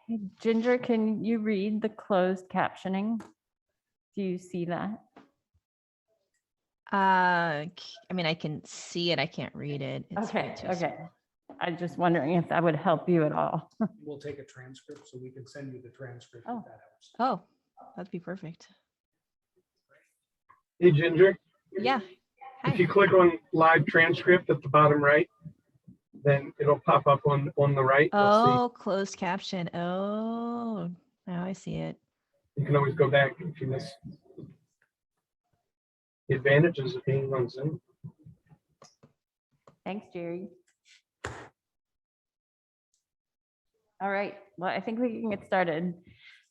Hey, Ginger, can you read the closed captioning? Do you see that? I mean, I can see it. I can't read it. It's way Okay, too okay. small. I'm just wondering if that would help you at all. We'll take a transcript so we can send you the transcript Oh. if that helps. Oh, that'd be perfect. Hey, Ginger, Yeah. if Hi. you click on live transcript at the bottom right, then it'll pop up on the right. You'll Oh, closed caption. Oh, now I see it. see, you can always go back if you miss the advantages of being on Zoom. Thanks, Jerry. All right, well, I think we can get started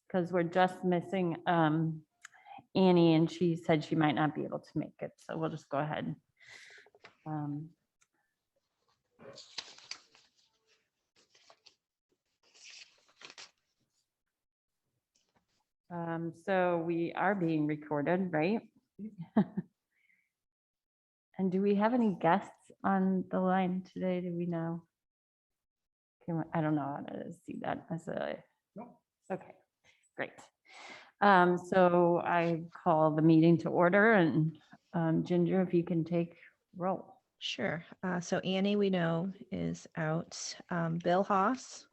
because we're just missing Annie, and she said she might not be able to make it, so we'll just go ahead. So we are being recorded, right? And do we have any guests on the line today? Do we know? I don't know how to see that as a, No. okay, great. So I call the meeting to order, and Ginger, if you can take roll. Sure. So Annie, we know, is out. Bill Haas,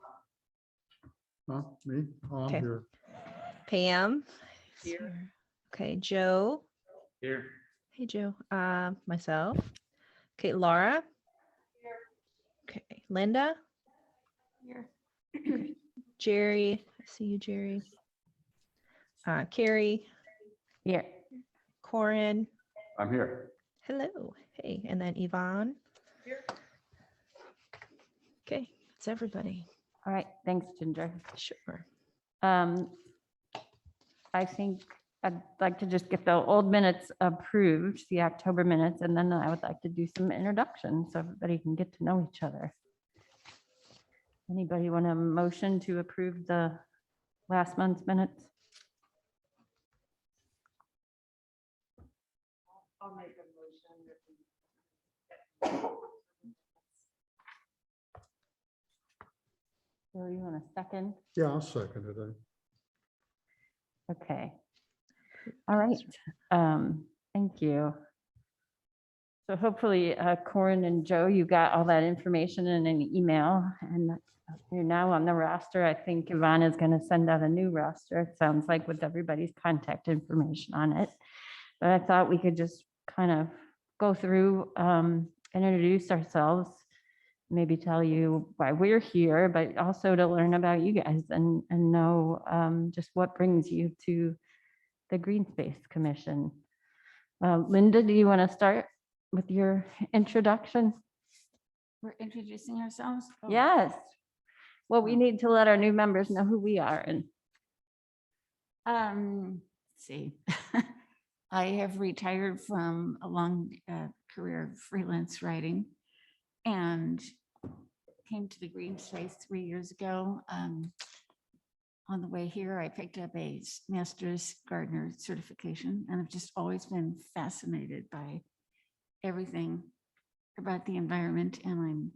Huh, me? Oh, I'm Okay. here. Pam. Here. Okay, Joe. Here. Hey, Joe. Myself. Okay, Laura. Okay, Linda. Here. Jerry. I see you, Jerry. Carrie. Here. Corin. I'm here. Hello. Hey, and then Yvonne. Here. Okay, it's everybody. All right, thanks, Ginger. Sure. I think I'd like to just get the old minutes approved, the October minutes, and then I would like to do some introductions so everybody can get to know each other. Anybody want a motion to approve the last month's minutes? I'll make a motion. So you want a second? Yeah, I'll second it. Okay. All right. Thank you. So hopefully, Corin and Joe, you got all that information in an email, and you're now on the roster. I think Yvonne is going to send out a new roster, it sounds like, with everybody's contact information on it. But I thought we could just kind of go through and introduce ourselves, maybe tell you why we're here, but also to learn about you guys and know just what brings you to the Green Space Commission. Linda, do you want to start with your introduction? We're introducing ourselves? Oh. Yes. Well, we need to let our new members know who we are. And Let's see. I have retired from a long career of freelance writing and came to the Green Space 3 years ago. On the way here, I picked up a master's gardener certification, and I've just always been fascinated by everything about the environment, and I'm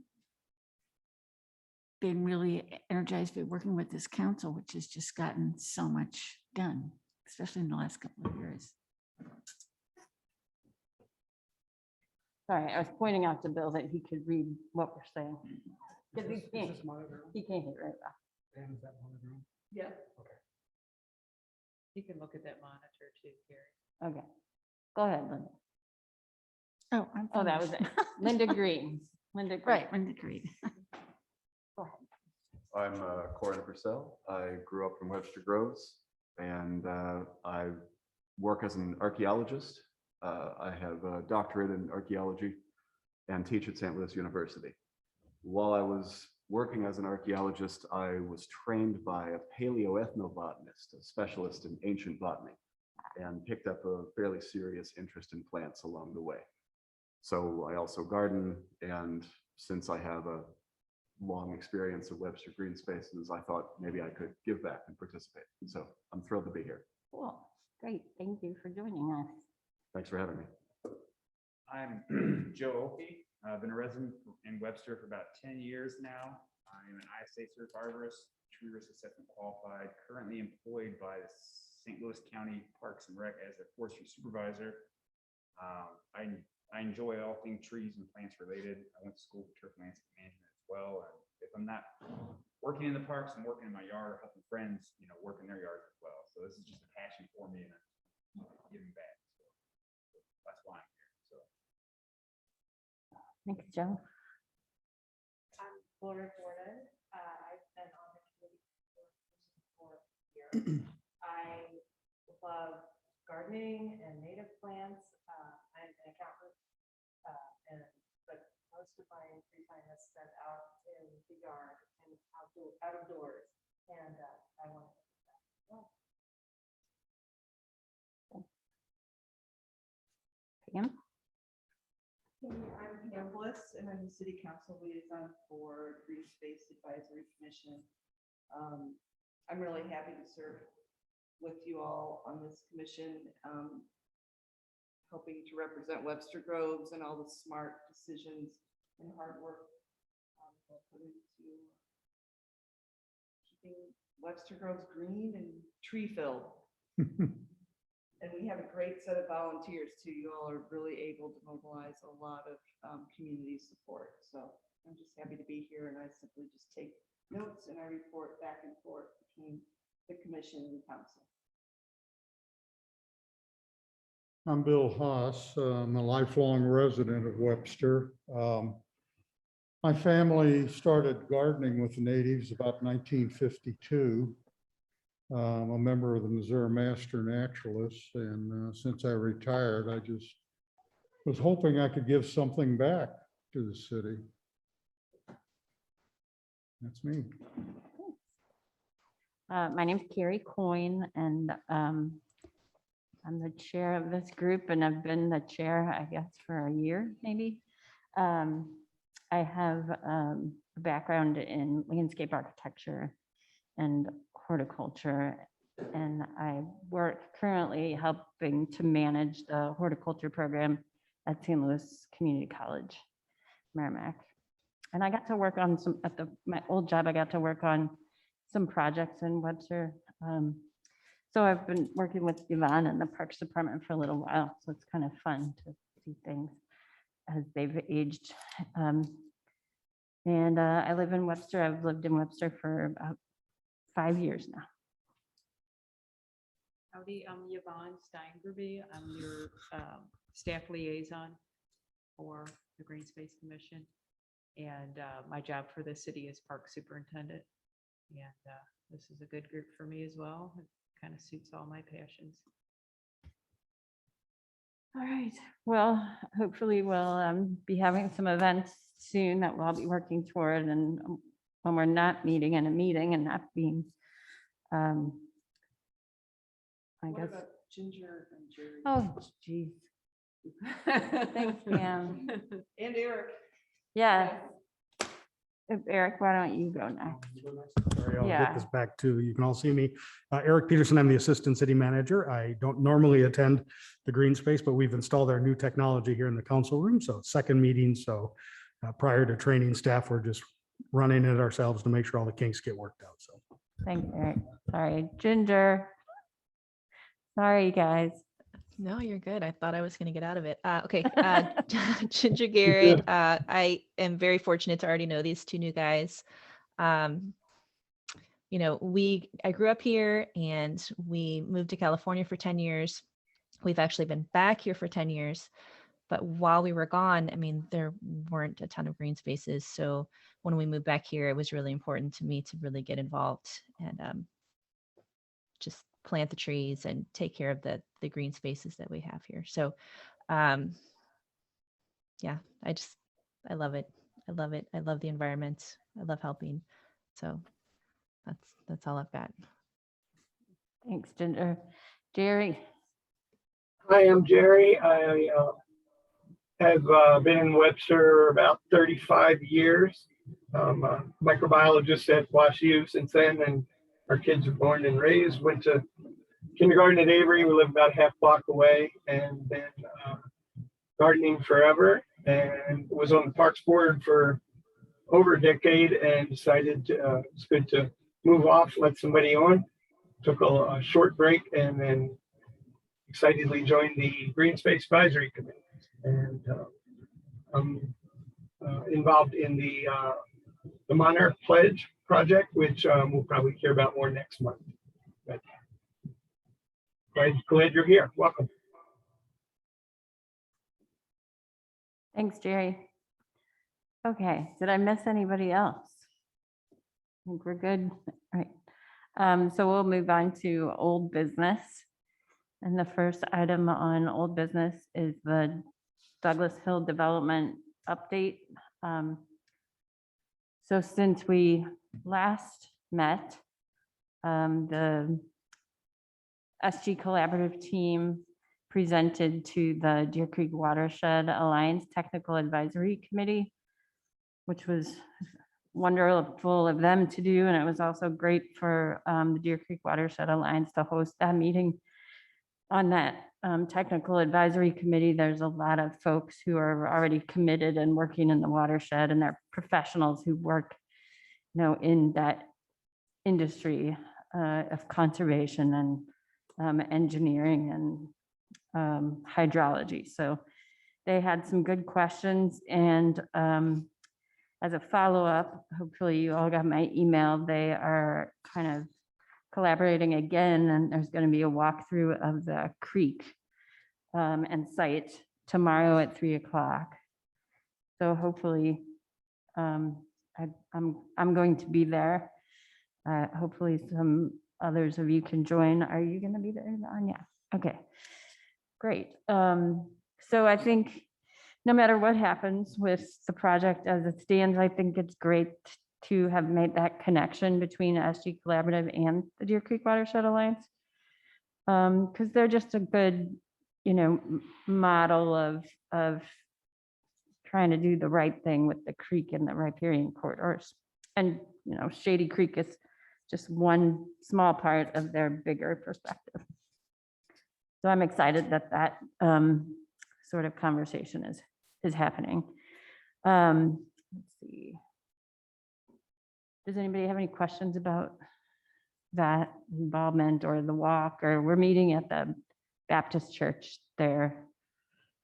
been really energized by working with this council, which has just gotten so much done, especially in the last couple of years. sorry, I was pointing out to Bill that he could read what we're saying. Because Is this monitor on? he can't hear right now. Dan, is that monitor on? Yeah. Okay. You can look at that monitor too, Gary. Okay. Go ahead, Linda. Oh, I'm Oh, that was it. finished. Linda Green. Linda Green. Right, Linda Creed. Go ahead. I'm Corin Purcell. I grew up in Webster Groves, and I work as an archaeologist. I have a doctorate in archaeology and teach at St. Louis University. While I was working as an archaeologist, I was trained by a paleoethnobotanist, a specialist in ancient botany, and picked up a fairly serious interest in plants along the way. So I also garden, and since I have a long experience of Webster Green Spaces, I thought maybe I could give back and participate. So I'm thrilled to be here. Cool. Great. Thank you for joining us. Thanks for having me. I'm Joe Opie. I've been a resident in Webster for about 10 years now. I'm an ISA certified arborist, tree risk assessment qualified, currently employed by the St. Louis County Parks and Rec as a forestry supervisor. I enjoy all things trees and plants related. I went to school for turf landscape management as well. And if I'm not working in the parks, I'm working in my yard or helping friends, work in their yards as well. So this is just a passion for me and giving back. So that's why I'm here. So Thanks, Joe. I'm Laura Gordon. I've been on the committee for years. I love gardening and native plants. I'm an accountant, but most of my free time is spent out in the yard and out of doors. And I want to do that as well. Pam? I'm Pam Bliss, and I'm the City Council Liaison for Green Space Advisory Commission. I'm really happy to serve with you all on this commission, helping to represent Webster Groves and all the smart decisions and hard work that put into keeping Webster Groves green and tree filled. And we have a great set of volunteers too. You all are really able to mobilize a lot of community support. So I'm just happy to be here, and I simply just take notes and I report back and forth between the commission and the council. I'm Bill Haas. I'm a lifelong resident of Webster. My family started gardening with the natives about 1952. I'm a member of the Missouri Master Naturalists, and since I retired, I just was hoping I could give something back to the city. That's me. My name's Carrie Coyne, and I'm the chair of this group, and I've been the chair, I guess, for a year, maybe. I have a background in landscape architecture and horticulture, and I work currently helping to manage the horticulture program at St. Louis Community College, Merrimack. And I got to work on my old job, I got to work on some projects in Webster. So I've been working with Yvonne and the Parks Department for a little while, so it's kind of fun to see things as they've aged. And I live in Webster. I've lived in Webster for about 5 years now. Howdy, I'm Yvonne Steingerby. I'm your staff liaison for the Green Space Commission. And my job for the city is park superintendent. And this is a good group for me as well. It kind of suits all my passions. All right, well, hopefully we'll be having some events soon that we'll all be working toward, and when we're not meeting in a meeting and not being, I What guess, about Ginger and Jerry? oh, geez. Thanks, Pam. And Eric. Yeah. Eric, why don't you go next? Sorry, I'll Yeah. get this back to, you can all see me. Eric Peterson, I'm the Assistant City Manager. I don't normally attend the green space, but we've installed our new technology here in the council room. So second meeting. So prior to training staff, we're just running it ourselves to make sure all the kinks get worked out. So Thanks, Eric. Sorry, Ginger. Sorry, guys. No, you're good. I thought I was going to get out of it. Okay. Ginger Garrett. I am very fortunate to already know these two new guys. I grew up here and we moved to California for 10 years. We've actually been back here for 10 years. But while we were gone, I mean, there weren't a ton of green spaces. So when we moved back here, it was really important to me to really get involved and just plant the trees and take care of the green spaces that we have here. So yeah, I love it. I love it. I love the environment. I love helping. So that's all I've got. Thanks, Ginger. Jerry. Hi, I'm Jerry. I have been in Webster about 35 years. I'm a microbiologist at WashU since then, and our kids are born and raised, went to kindergarten at Avery. We live about a half block away, and been gardening forever, and was on the Parks Board for over a decade, and decided it's good to move off, let somebody on. Took a short break and then excitedly joined the Green Space Advisory Committee. And I'm involved in the Monarch Pledge project, which we'll probably hear about more next month. But glad you're here. Welcome. Thanks, Jerry. Okay, did I miss anybody else? I think we're good. All right. So we'll move on to old business. And the first item on old business is the Douglas Hill Development Update. So since we last met, the SG Collaborative team presented to the Deer Creek Watershed Alliance Technical Advisory Committee, which was wonderful of them to do. And it was also great for the Deer Creek Watershed Alliance to host that meeting. On that technical advisory committee, there's a lot of folks who are already committed and working in the watershed, and they're professionals who work, in that industry of conservation and engineering and hydrology. So they had some good questions, and as a follow-up, hopefully you all got my email. They are kind of collaborating again, and there's going to be a walkthrough of the creek and site tomorrow at 3:00. So hopefully, I'm going to be there. Hopefully, some others of you can join. Are you going to be there, Yvonne? Yeah. Okay. Great. So I think no matter what happens with the project as it stands, I think it's great to have made that connection between SG Collaborative and the Deer Creek Watershed Alliance. Because they're just a good, model of trying to do the right thing with the creek and the riparian corridors. And, Shady Creek is just one small part of their bigger perspective. So I'm excited that sort of conversation is happening. Let's see. Does anybody have any questions about that involvement or the walk? Or we're meeting at the Baptist church there,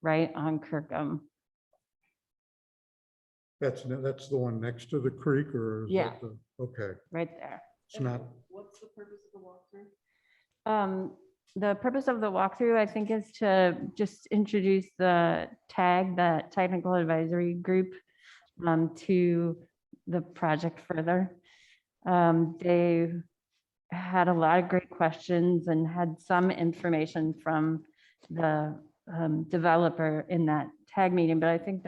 right on Kirkham. That's the one next to the creek, or? Is Yeah. that okay, Right there. it's not, What's the purpose of the walkthrough? The purpose of the walkthrough, I think, is to just introduce the TAG, the Technical Advisory Group, to the project further. They had a lot of great questions and had some information from the developer in that TAG meeting, but I think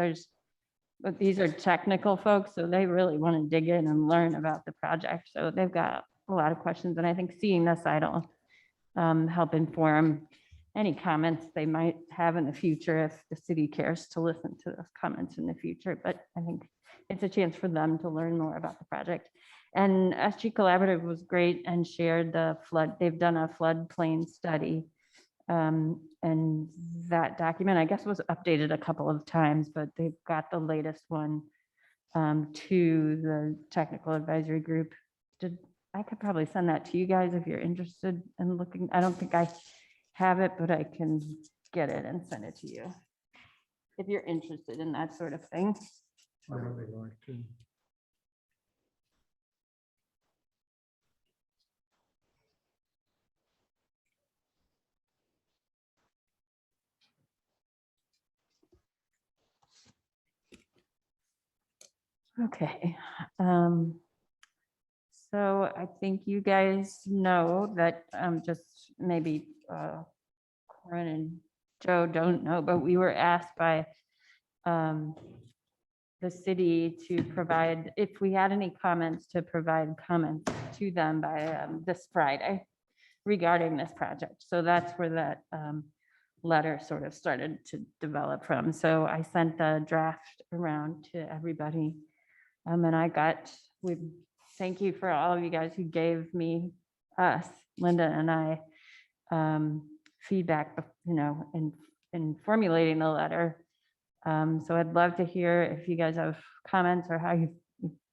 but these are technical folks, so they really want to dig in and learn about the project. So they've got a lot of questions, and I think seeing this, it'll help inform any comments they might have in the future if the city cares to listen to those comments in the future. But I think it's a chance for them to learn more about the project. And SG Collaborative was great and shared the flood. They've done a floodplain study. And that document, I guess, was updated a couple of times, but they've got the latest one to the technical advisory group. I could probably send that to you guys if you're interested in looking. I don't think I have it, but I can get it and send it to you if you're interested in that sort of thing. I really like to. Okay. So I think you guys know that just maybe Corinne and Joe don't know, but we were asked by the city to provide, if we had any comments, to provide comments to them by this Friday regarding this project. So that's where that letter sort of started to develop from. So I sent the draft around to everybody. And thank you for all of you guys who gave us, Linda and I, feedback, in formulating the letter. So I'd love to hear if you guys have comments or how you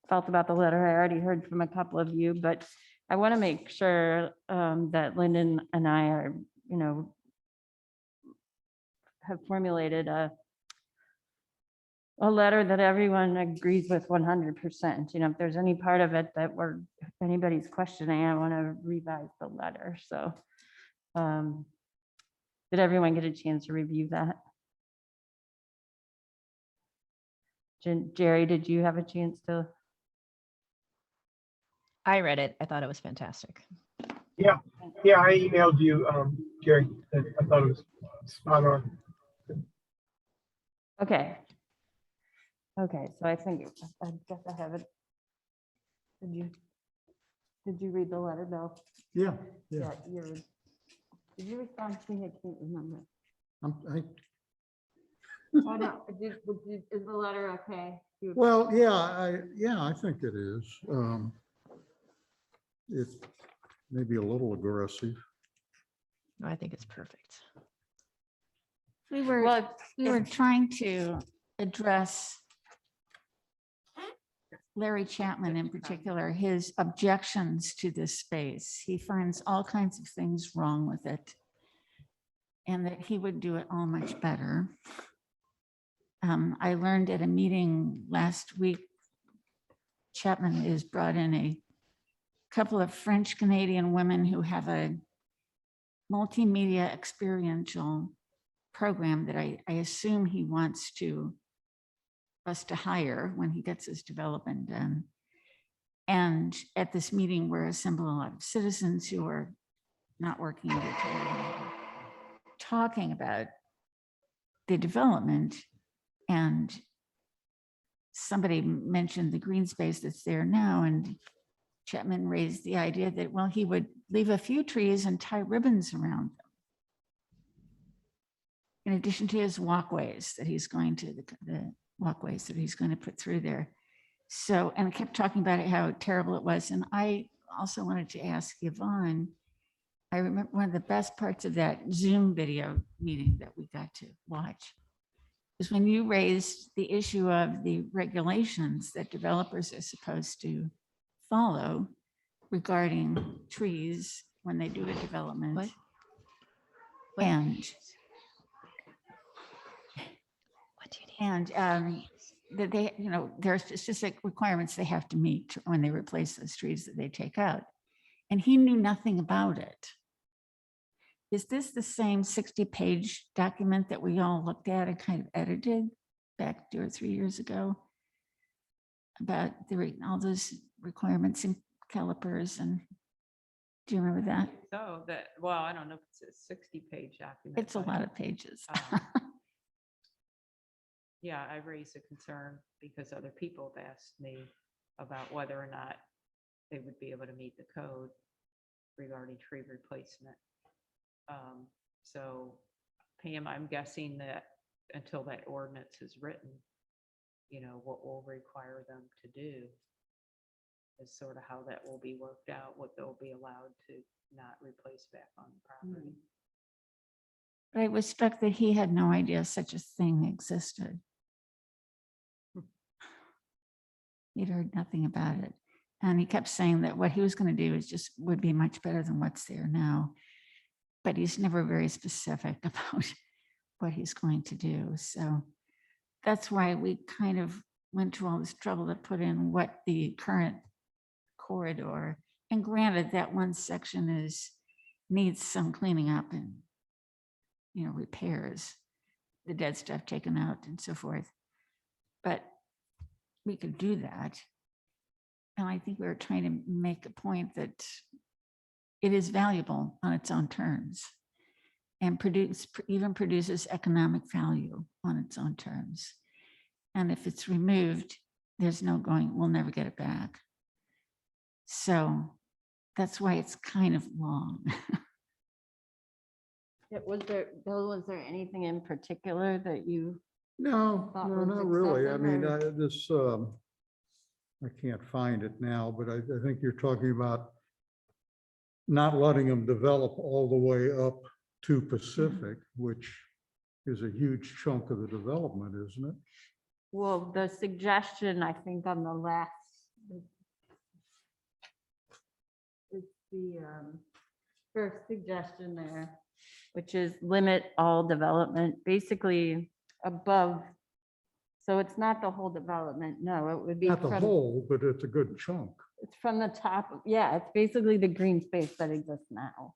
felt about the letter. I already heard from a couple of you, but I want to make sure that Lyndon and I are, have formulated a letter that everyone agrees with 100%. If there's any part of it that if anybody's questioning, I want to revise the letter. So did everyone get a chance to review that? Jerry, did you have a chance to? I read it. I thought it was fantastic. Yeah, I emailed you, Gary. I thought it was spot on. Okay. Okay, so I think, I guess I have it. Did you read the letter, Bill? Yeah. Did you respond to me? I can't remember. Oh, no, is the letter okay? Well, yeah, I think it is. It may be a little aggressive. No, I think it's perfect. We were Well, trying to address Larry Chapman in particular, his objections to this space. He finds all kinds of things wrong with it, and that he would do it all much better. I learned at a meeting last week, Chapman is brought in a couple of French Canadian women who have a multimedia experiential program that I assume he wants us to hire when he gets his development done. And at this meeting, we're assembling a lot of citizens who are not working, talking about the development. And somebody mentioned the green space that's there now, and Chapman raised the idea that, well, he would leave a few trees and tie ribbons around them, in addition to his walkways that he's going to, the walkways that he's going to put through there. So, and I kept talking about it, how terrible it was. And I also wanted to ask Yvonne, I remember one of the best parts of that Zoom video meeting that we got to watch is when you raised the issue of the regulations that developers are supposed to follow regarding trees when they do a development. What? And What do you need? And that they, there are specific requirements they have to meet when they replace those trees that they take out. And he knew nothing about it. Is this the same 60-page document that we all looked at and kind of edited back 2 or 3 years ago? About all those requirements and calipers, and do you remember that? So well, I don't know if it's a 60-page document. It's a but, lot of pages. Yeah, I raised a concern because other people have asked me about whether or not they would be able to meet the code regarding tree replacement. So Pam, I'm guessing that until that ordinance is written, what we'll require them to do is sort of how that will be worked out, what they'll be allowed to not replace back on the property. But I was struck that he had no idea such a thing existed. He'd heard nothing about it. And he kept saying that what he was going to do would be much better than what's there now. But he's never very specific about what he's going to do. So that's why we kind of went to all this trouble to put in what the current corridor, and granted that one section needs some cleaning up and repairs, the dead stuff taken out and so forth. But we could do that. And I think we were trying to make a point that it is valuable on its own terms and even produces economic value on its own terms. And if it's removed, there's no going, we'll never get it back. So that's why it's kind of long. Bill, was there anything in particular that you? No, Thought no, was not really. I excessive, mean, I can't find it now, but I think you're talking about not letting them develop all the way up to Pacific, which is a huge chunk of the development, isn't it? Well, the suggestion, I think, on the last is the first suggestion there, which is limit all development, basically above. So it's not the whole development, no, it would be Not the from, whole, but it's a good chunk. it's from the top, yeah, it's basically the green space that exists now.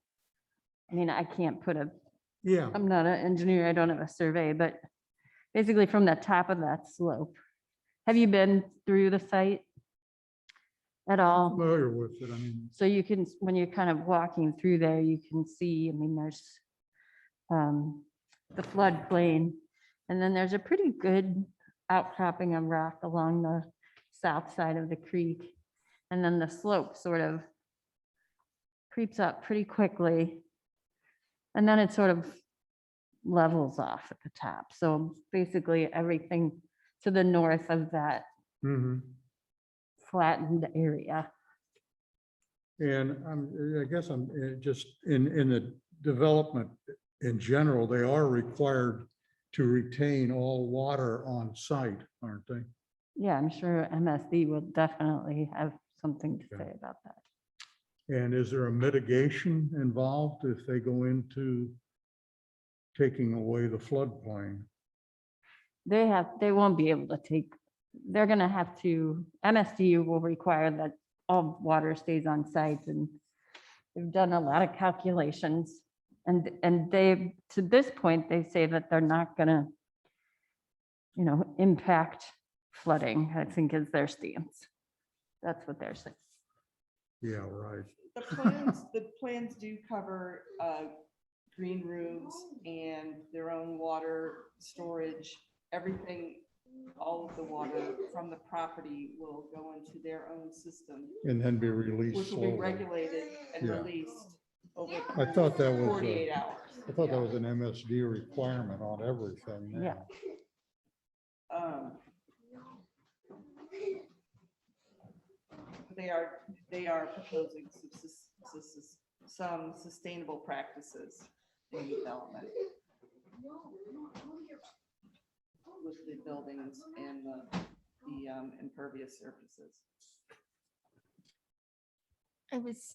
I mean, I can't put a, Yeah, I'm not an engineer, I don't have a survey, but basically from the top of that slope. Have you been through the site at all? familiar with it. I mean, So you can, when you're kind of walking through there, you can see, I mean, there's the floodplain. And then there's a pretty good outcropping of rock along the south side of the creek. And then the slope sort of creeps up pretty quickly. And then it sort of levels off at the top. So basically everything to the north of that mhm. flattened area. And I guess I'm just in the development in general, they are required to retain all water on site, aren't they? Yeah, I'm sure MSD will definitely have something to Okay. say about that. And is there a mitigation involved if they go into taking away the floodplain? They won't be able to take, they're gonna have to, MSD will require that all water stays on site, and they've done a lot of calculations. And they, to this point, they say that they're not gonna, impact flooding, I think is their stance. That's what they're saying. Yeah, right. The plans do cover green roofs and their own water storage, everything, all of the water from the property will go into their own system, And then be released which will be slowly. regulated and Yeah. released over I thought that was, 48 hours. I thought that was an MSD requirement on everything now. Yeah. They are proposing some sustainable practices in development with the buildings and the impervious surfaces.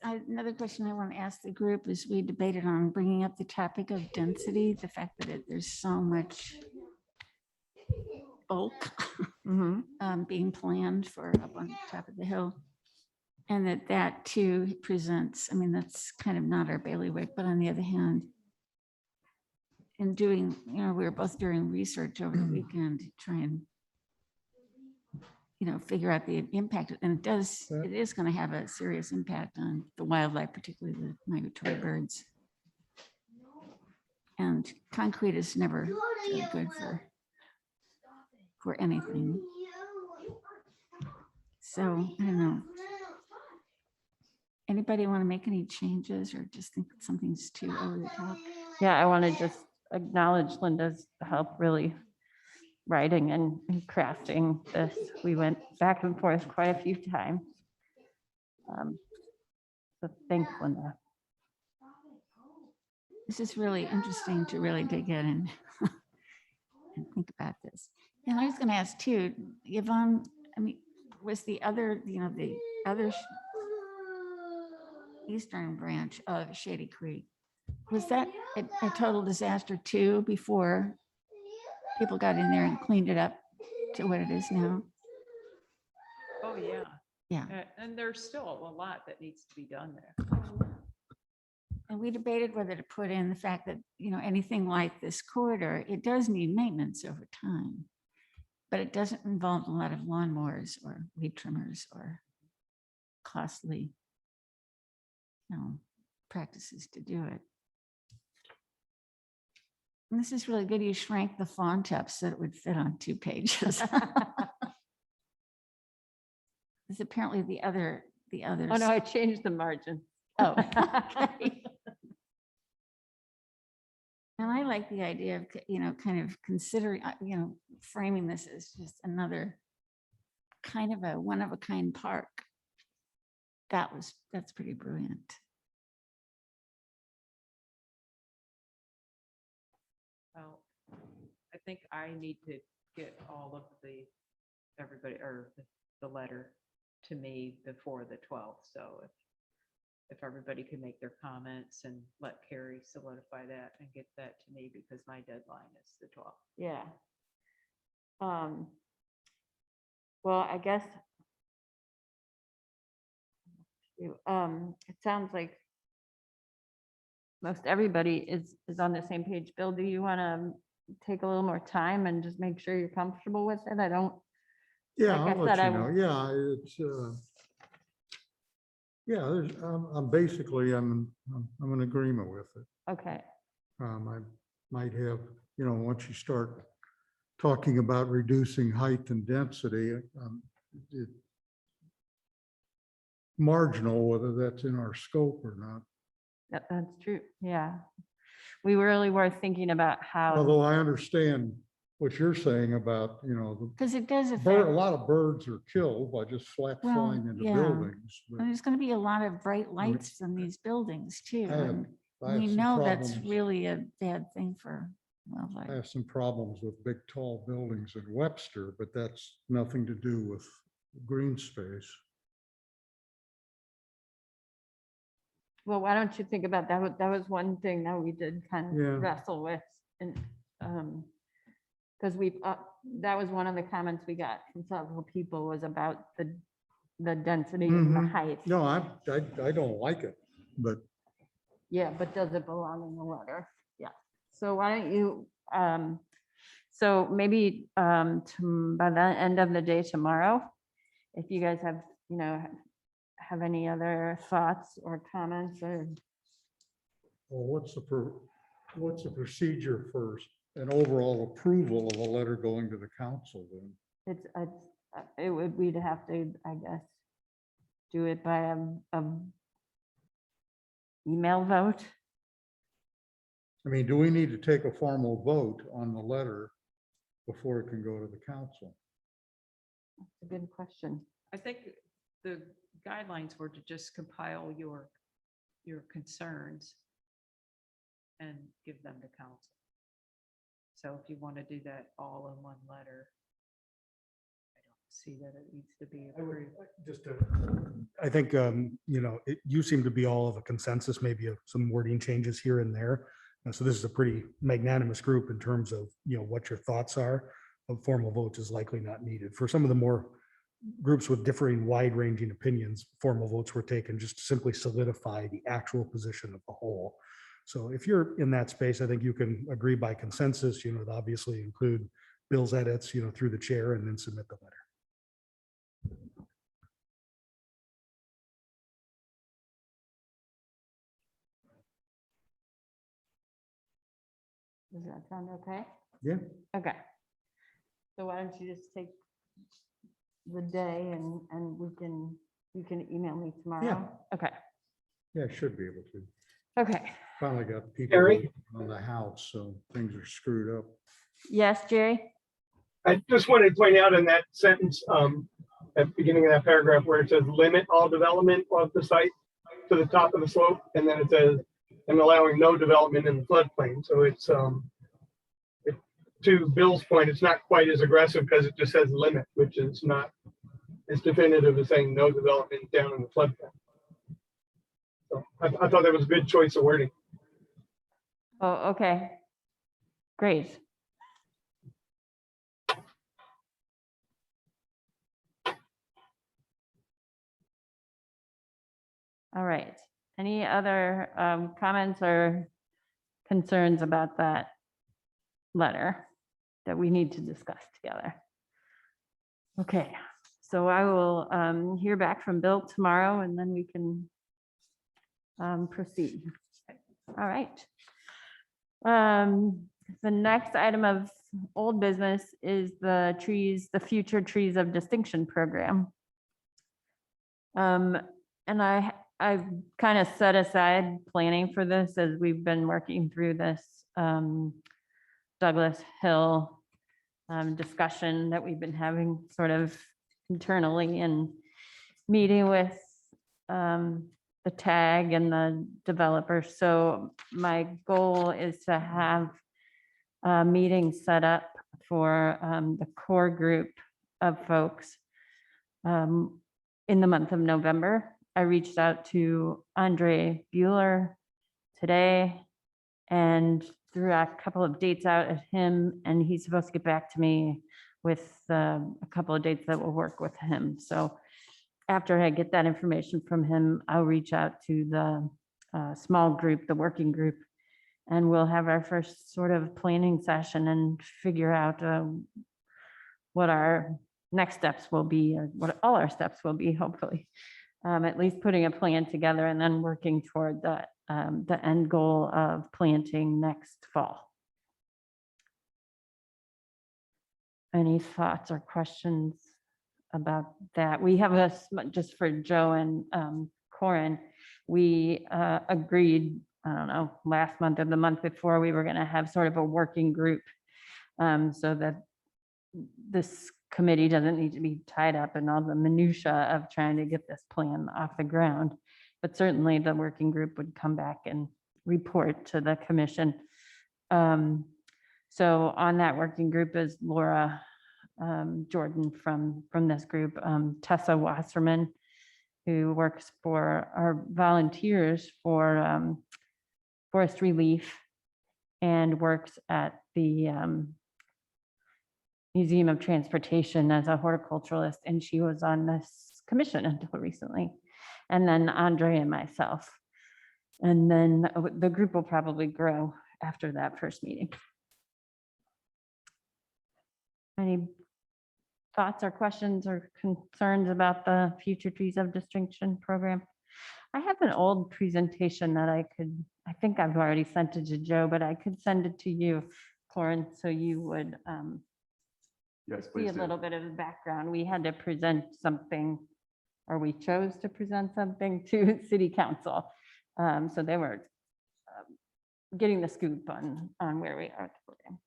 Another question I want to ask the group is we debated on bringing up the topic of density, the fact that there's so much bulk being planned for up on top of the hill. And that too presents, I mean, that's kind of not our bailiwick, but on the other hand, in doing, we were both doing research over the weekend to try and, figure out the impact. And it is going to have a serious impact on the wildlife, particularly the migratory birds. And concrete is never good for anything. So I don't know. Anybody want to make any changes or just think that something's too over the top? Yeah, I want to just acknowledge Linda's help really writing and crafting this. We went back and forth quite a few times. So thanks, Linda. This is really interesting to really dig in and think about this. And I was going to ask too, Yvonne, I mean, was the other, the other eastern branch of Shady Creek, was that a total disaster too before people got in there and cleaned it up to what it is now? Oh, yeah. Yeah. And there's still a lot that needs to be done there. And we debated whether to put in the fact that, anything like this corridor, it does need maintenance over time, but it doesn't involve a lot of lawnmowers or weed trimmers or costly, practices to do it. And this is really good. You shrank the font up so it would fit on 2 pages. It's apparently the others. Oh, no, I changed the margin. Oh, okay. And I like the idea of, kind of considering, framing this as just another kind of a one-of-a-kind park. That's pretty brilliant. Well, I think I need to get all of everybody, or the letter to me before the 12th. So if if everybody could make their comments and let Carrie solidify that and get that to me because my deadline is the 12th. Yeah. Well, I guess. It sounds like most everybody is on the same page. Bill, do you want to take a little more time and just make sure you're comfortable with it? I don't, Yeah, Like I I'll let said, you I know. Yeah, it's, yeah, there's, I'm basically, I'm in agreement with it. okay, I might have, once you start talking about reducing height and density, it marginal whether that's in our scope or not. that's true, yeah. We really were thinking about how, Although I understand what you're saying about, Because it does a affect, lot of birds are killed by just flat Well, flying into yeah. buildings. but and there's going to be a lot of bright lights in these buildings too. I have- And I have we some know that's problems. really a bad thing for I wildlife. have some problems with big, tall buildings in Webster, but that's nothing to do with green space. well, why don't you think about that? That was one thing that we did kind Yeah. of wrestle with and, because that was one of the comments we got from several people was about the density and the Mhm. height. No, I don't like it, but Yeah, but does it belong in the letter? Yeah. So why don't you, so maybe by the end of the day tomorrow, if you guys have, have any other thoughts or comments or, well, what's the procedure for an overall approval of a letter going to the council then? we'd have to, I guess, do it by a email vote. I mean, do we need to take a formal vote on the letter before it can go to the council? That's a good question. I think the guidelines were to just compile your concerns and give them to council. So if you want to do that all in one letter, I don't see that it needs to be approved. I think, you seem to be all of a consensus, maybe of some wording changes here and there. And so this is a pretty magnanimous group in terms of, what your thoughts are. A formal vote is likely not needed. For some of the more groups with differing wide-ranging opinions, formal votes were taken just to simply solidify the actual position of the whole. So if you're in that space, I think you can agree by consensus, to obviously include Bill's edits, through the chair and then submit the letter. Does that sound okay? Yeah. Okay. So why don't you just take the day and you can email me tomorrow? Okay, Yeah, I should be able to. okay. Finally got people Gary? on the house, so things are screwed up. Yes, Jerry? I just wanted to point out in that sentence, at the beginning of that paragraph where it says limit all development of the site to the top of the slope, and then it says, and allowing no development in the floodplain. So it's, to Bill's point, it's not quite as aggressive because it just says limit, which is not as definitive as saying no development down in the floodplain. So I thought that was a good choice of wording. Oh, okay. Great. All right. Any other comments or concerns about that letter that we need to discuss together? Okay, so I will hear back from Bill tomorrow and then we can proceed. All right. The next item of old business is the Future Trees of Distinction program. And I've kind of set aside planning for this as we've been working through this Douglas Hill discussion that we've been having sort of internally and meeting with the tag and the developer. So my goal is to have a meeting set up for the core group of folks in the month of November. I reached out to Andre Bueller today and threw a couple of dates out at him, and he's supposed to get back to me with a couple of dates that will work with him. So after I get that information from him, I'll reach out to the small group, the working group, and we'll have our first sort of planning session and figure out what our next steps will be, or what all our steps will be, hopefully. At least putting a plan together and then working toward the end goal of planting next fall. Any thoughts or questions about that? We have just for Joe and Corin, we agreed, I don't know, last month or the month before, we were going to have sort of a working group so that this committee doesn't need to be tied up in all the minutia of trying to get this plan off the ground. But certainly the working group would come back and report to the commission. So on that working group is Laura Jordan from this group, Tessa Wasserman, who works for our volunteers for Forest Relief and works at the Museum of Transportation as a horticulturalist, and she was on this commission until recently. And then Andre and myself. And then the group will probably grow after that first meeting. Any thoughts or questions or concerns about the Future Trees of Distinction program? I have an old presentation that I think I've already sent it to Joe, but I could send it to you, Corin, so you would Yes, see please a do. little bit of the background. We had to present something, or we chose to present something to City Council. So they were getting the scoop on where we are with the program.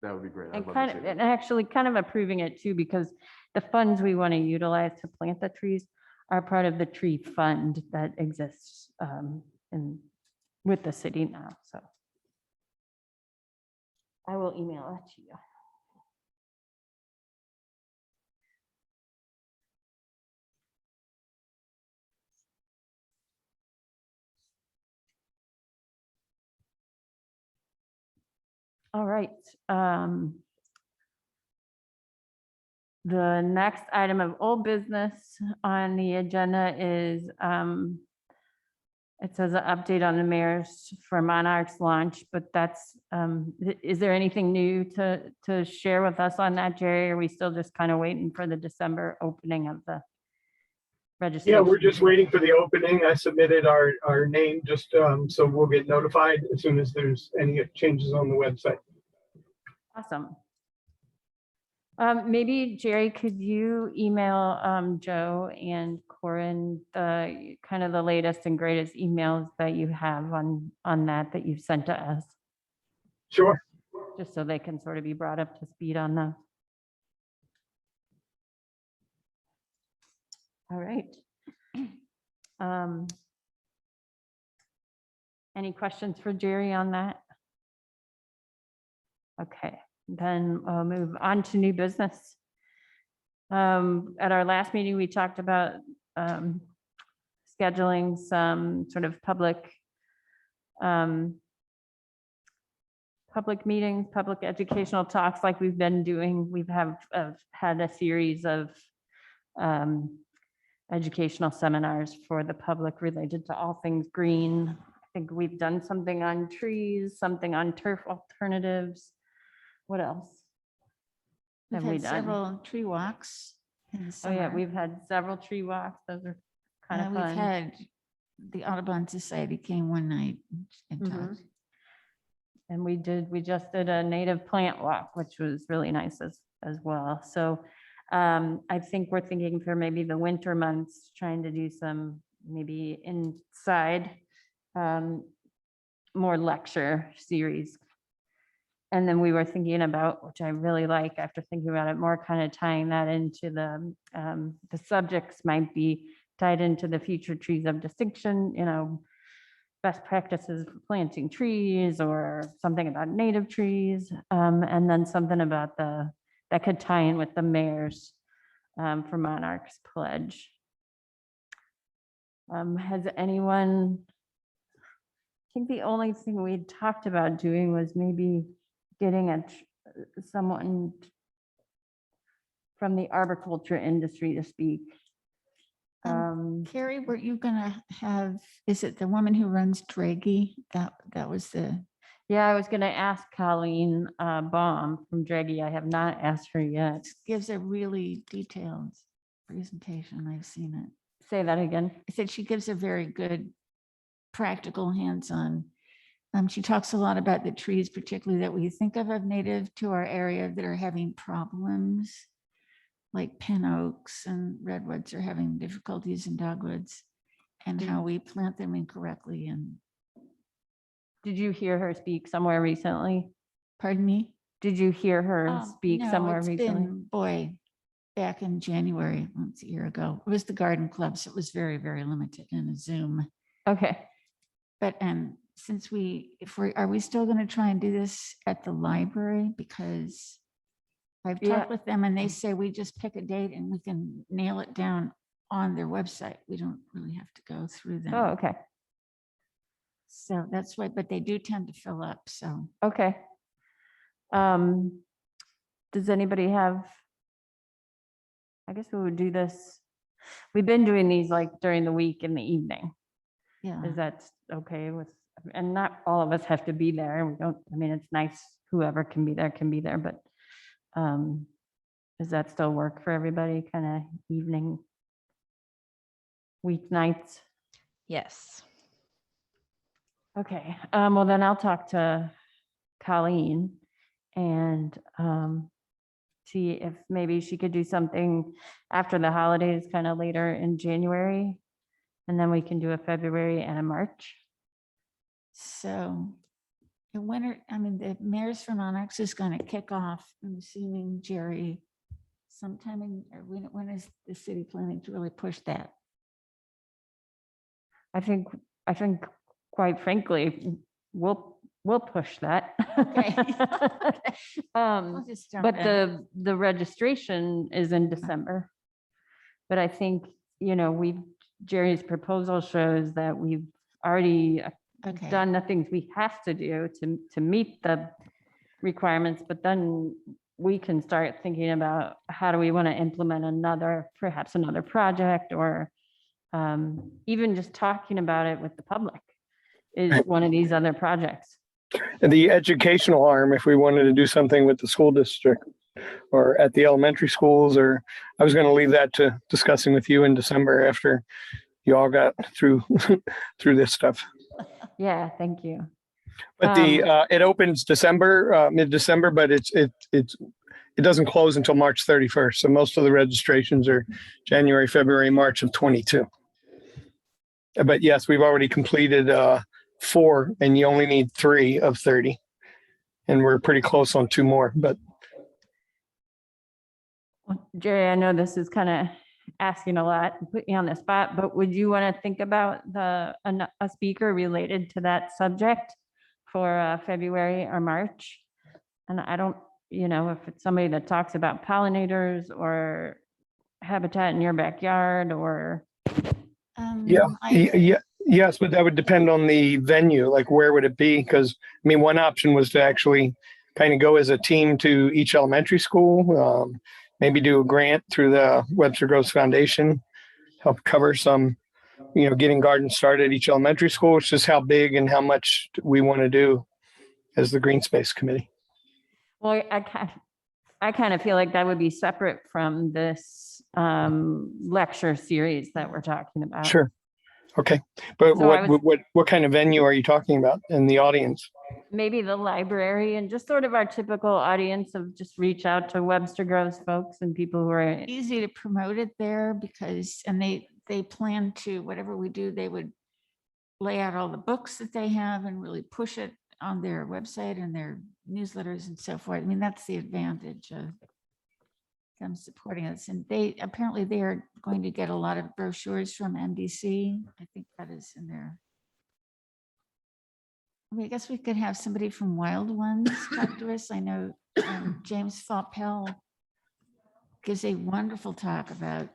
That would be great. I'd And love kind to of, see and that. actually kind of approving it too, because the funds we want to utilize to plant the trees are part of the tree fund that exists with the city now, so. I will email it to you. All right. The next item of old business on the agenda is, it says an update on the mayor's for Monarchs launch, but that's, is there anything new to share with us on that, Jerry? Are we still just kind of waiting for the December opening of the registration? Yeah, we're just waiting for the opening. I submitted our name just so we'll get notified as soon as there's any changes on the website. Awesome. Maybe Jerry, could you email Joe and Corin the kind of the latest and greatest emails that you have on that you've sent to us, Sure. just so they can sort of be brought up to speed on those. All right. Any questions for Jerry on that? Okay. Then I'll move on to new business. At our last meeting, we talked about scheduling some sort of public meetings, public educational talks like we've been doing. We've had a series of educational seminars for the public related to all things green. I think we've done something on trees, something on turf alternatives. What else We've have we had done? several tree walks in the Oh, yeah, summer. we've had several tree walks. Those are kind of We've fun. had, the Audubon Society came one night and Mhm. talked. And we just did a native plant walk, which was really nice as well. So I think we're thinking for maybe the winter months, trying to do some maybe inside more lecture series. And then we were thinking about, which I really like after thinking about it more, kind of tying that into the subjects might be tied into the Future Trees of Distinction, best practices for planting trees or something about native trees. And then something about that could tie in with the mayor's for Monarchs pledge. Has anyone, I think the only thing we talked about doing was maybe getting someone from the arboriculture industry to speak. Carrie, were you gonna have, is it the woman who runs Draggy? That was the, Yeah, I was gonna ask Colleen Baum from Draggy. I have not asked her yet. gives a really detailed presentation. I've seen it. Say that again. I said she gives a very good, practical, hands-on. She talks a lot about the trees, particularly that we think of native to our area that are having problems, like pin oaks and redwoods are having difficulties in dogwoods, and how we plant them incorrectly. And Did you hear her speak somewhere recently? pardon me? Did you hear her speak No, somewhere it's recently? been, boy, back in January, once a year ago. It was the garden club, so it was very, very limited in a Zoom. Okay. But, and since are we still going to try and do this at the library? Because I've Yeah. talked with them and they say we just pick a date and we can nail it down on their website. We don't really have to go through them. Oh, okay. So that's why, but they do tend to fill up, so. Okay. Does anybody have? I guess we would do this. We've been doing these like during the week in the evening. Yeah. Is that okay with, and not all of us have to be there. We don't, I mean, it's nice, whoever can be there, but does that still work for everybody? Kind of evening, weeknights? Yes. Okay, well then I'll talk to Colleen and see if maybe she could do something after the holidays, kind of later in January. And then we can do a February and a March. So the winter, I mean, the Mayor's for Monarchs is going to kick off, I'm assuming, Jerry, sometime in, or when is the city planning to really push that? I think quite frankly, we'll push that. Okay. Um, I'll just jump But in. the registration is in December. But I think, Jerry's proposal shows that we've already Okay. done the things we have to do to meet the requirements, but then we can start thinking about how do we want to implement perhaps another project, or even just talking about it with the public is one of these other projects. And the educational arm, if we wanted to do something with the school district or at the elementary schools, or I was going to leave that to discussing with you in December after you all got through this stuff. Yeah, thank you. But it opens December, mid-December, but it doesn't close until March 31st. So most of the registrations are January, February, March of 22. But yes, we've already completed 4, and you only need 3 of 30. And we're pretty close on 2 more, but Well, Jerry, I know this is kind of asking a lot and putting you on the spot, but would you want to think about a speaker related to that subject for February or March? And I don't, if it's somebody that talks about pollinators or habitat in your backyard, or yes, but that would depend on the venue. Like, where would it be? Because I mean, one option was to actually kind of go as a team to each elementary school, maybe do a grant through the Webster Groves Foundation, help cover some, getting gardens started at each elementary school. It's just how big and how much we want to do as the Green Space Committee. well, I kind of feel like that would be separate from this lecture series that we're talking about. Sure. Okay. But So what kind of venue are you talking about in the audience? Maybe the library, and just sort of our typical audience of just reach out to Webster Groves folks and people who are easy to promote it there, because, and they plan to, whatever we do, they would lay out all the books that they have and really push it on their website and their newsletters and so forth. I mean, that's the advantage of them supporting us. And they are going to get a lot of brochures from MDC. I think that is in there. I mean, I guess we could have somebody from Wild Ones talk to us. I know James Foppel gives a wonderful talk about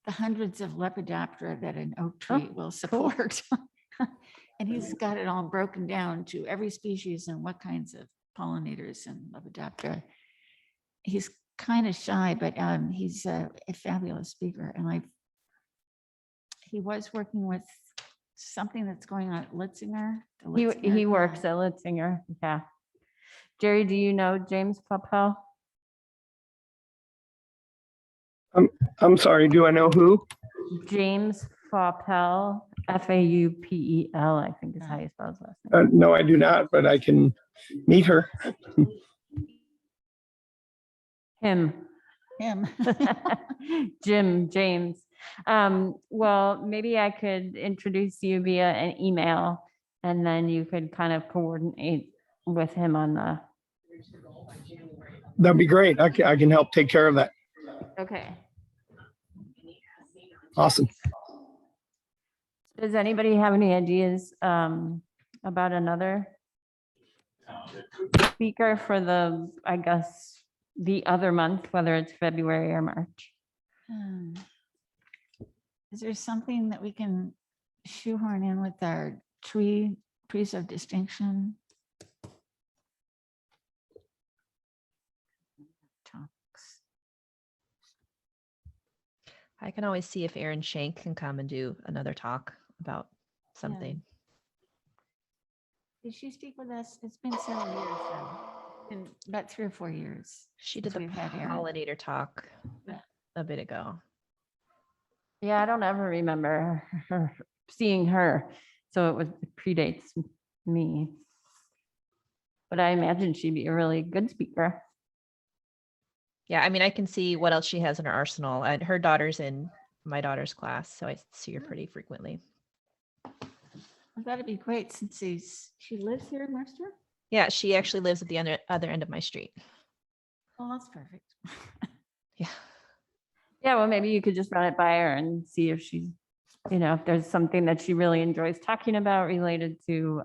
the hundreds of Lepidoptera that an oak tree will support. And he's got it all broken down to every species and what kinds of pollinators and Lepidoptera. He's kind of shy, but he's a fabulous speaker. And he was working with something that's going on at Litzinger. the He Litzinger, works at Litzinger. Yeah. Jerry, do you know James Papel? I'm sorry, do I know who? James Faupel, Faupel, I think is how you spell his last name. No, I do not, but I can meet her. Him. him. James. Well, maybe I could introduce you via an email and then you could kind of coordinate with him on the, That'd be great. I can help take care of that. okay. Awesome. Does anybody have any ideas about another speaker for the, I guess, the other month, whether it's February or March? Is there something that we can shoehorn in with our trees of distinction? Talks. I can always see if Aaron Shank can come and do another talk about something. Did she speak with us? It's been several years now. About 3 or 4 years. She did the since we've had Aaron. pollinator talk Yeah. a bit ago. Yeah, I don't ever remember seeing her. So it predates me. But I imagine she'd be a really good speaker. Yeah, I mean, I can see what else she has in her arsenal. And her daughter's in my daughter's class, so I see her pretty frequently. Well, that'd be great since she lives here in Mercer. Yeah, she actually lives at the other end of my street. Well, that's perfect. Yeah. Yeah, well, maybe you could just run it by her and see if she's, if there's something that she really enjoys talking about related to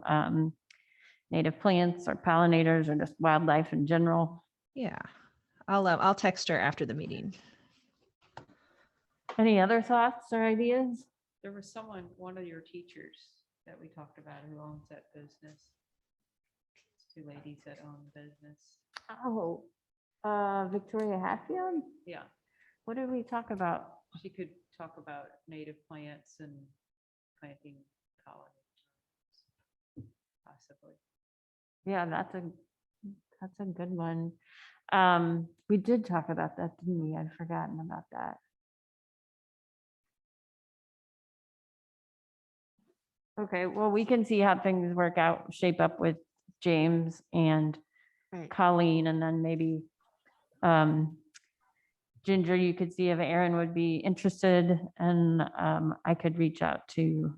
native plants or pollinators or just wildlife in general. Yeah. I'll text her after the meeting. Any other thoughts or ideas? There was one of your teachers that we talked about who owns that business. It's 2 ladies that own the business. Oh, Victoria Hatfield? Yeah, What did we talk about? she could talk about native plants and planting colonies, possibly. Yeah, that's a good one. We did talk about that, didn't we? I'd forgotten about that. Okay, well, we can see how things shape up with James and Right. Colleen, and then maybe Ginger, you could see if Aaron would be interested, and I could reach out to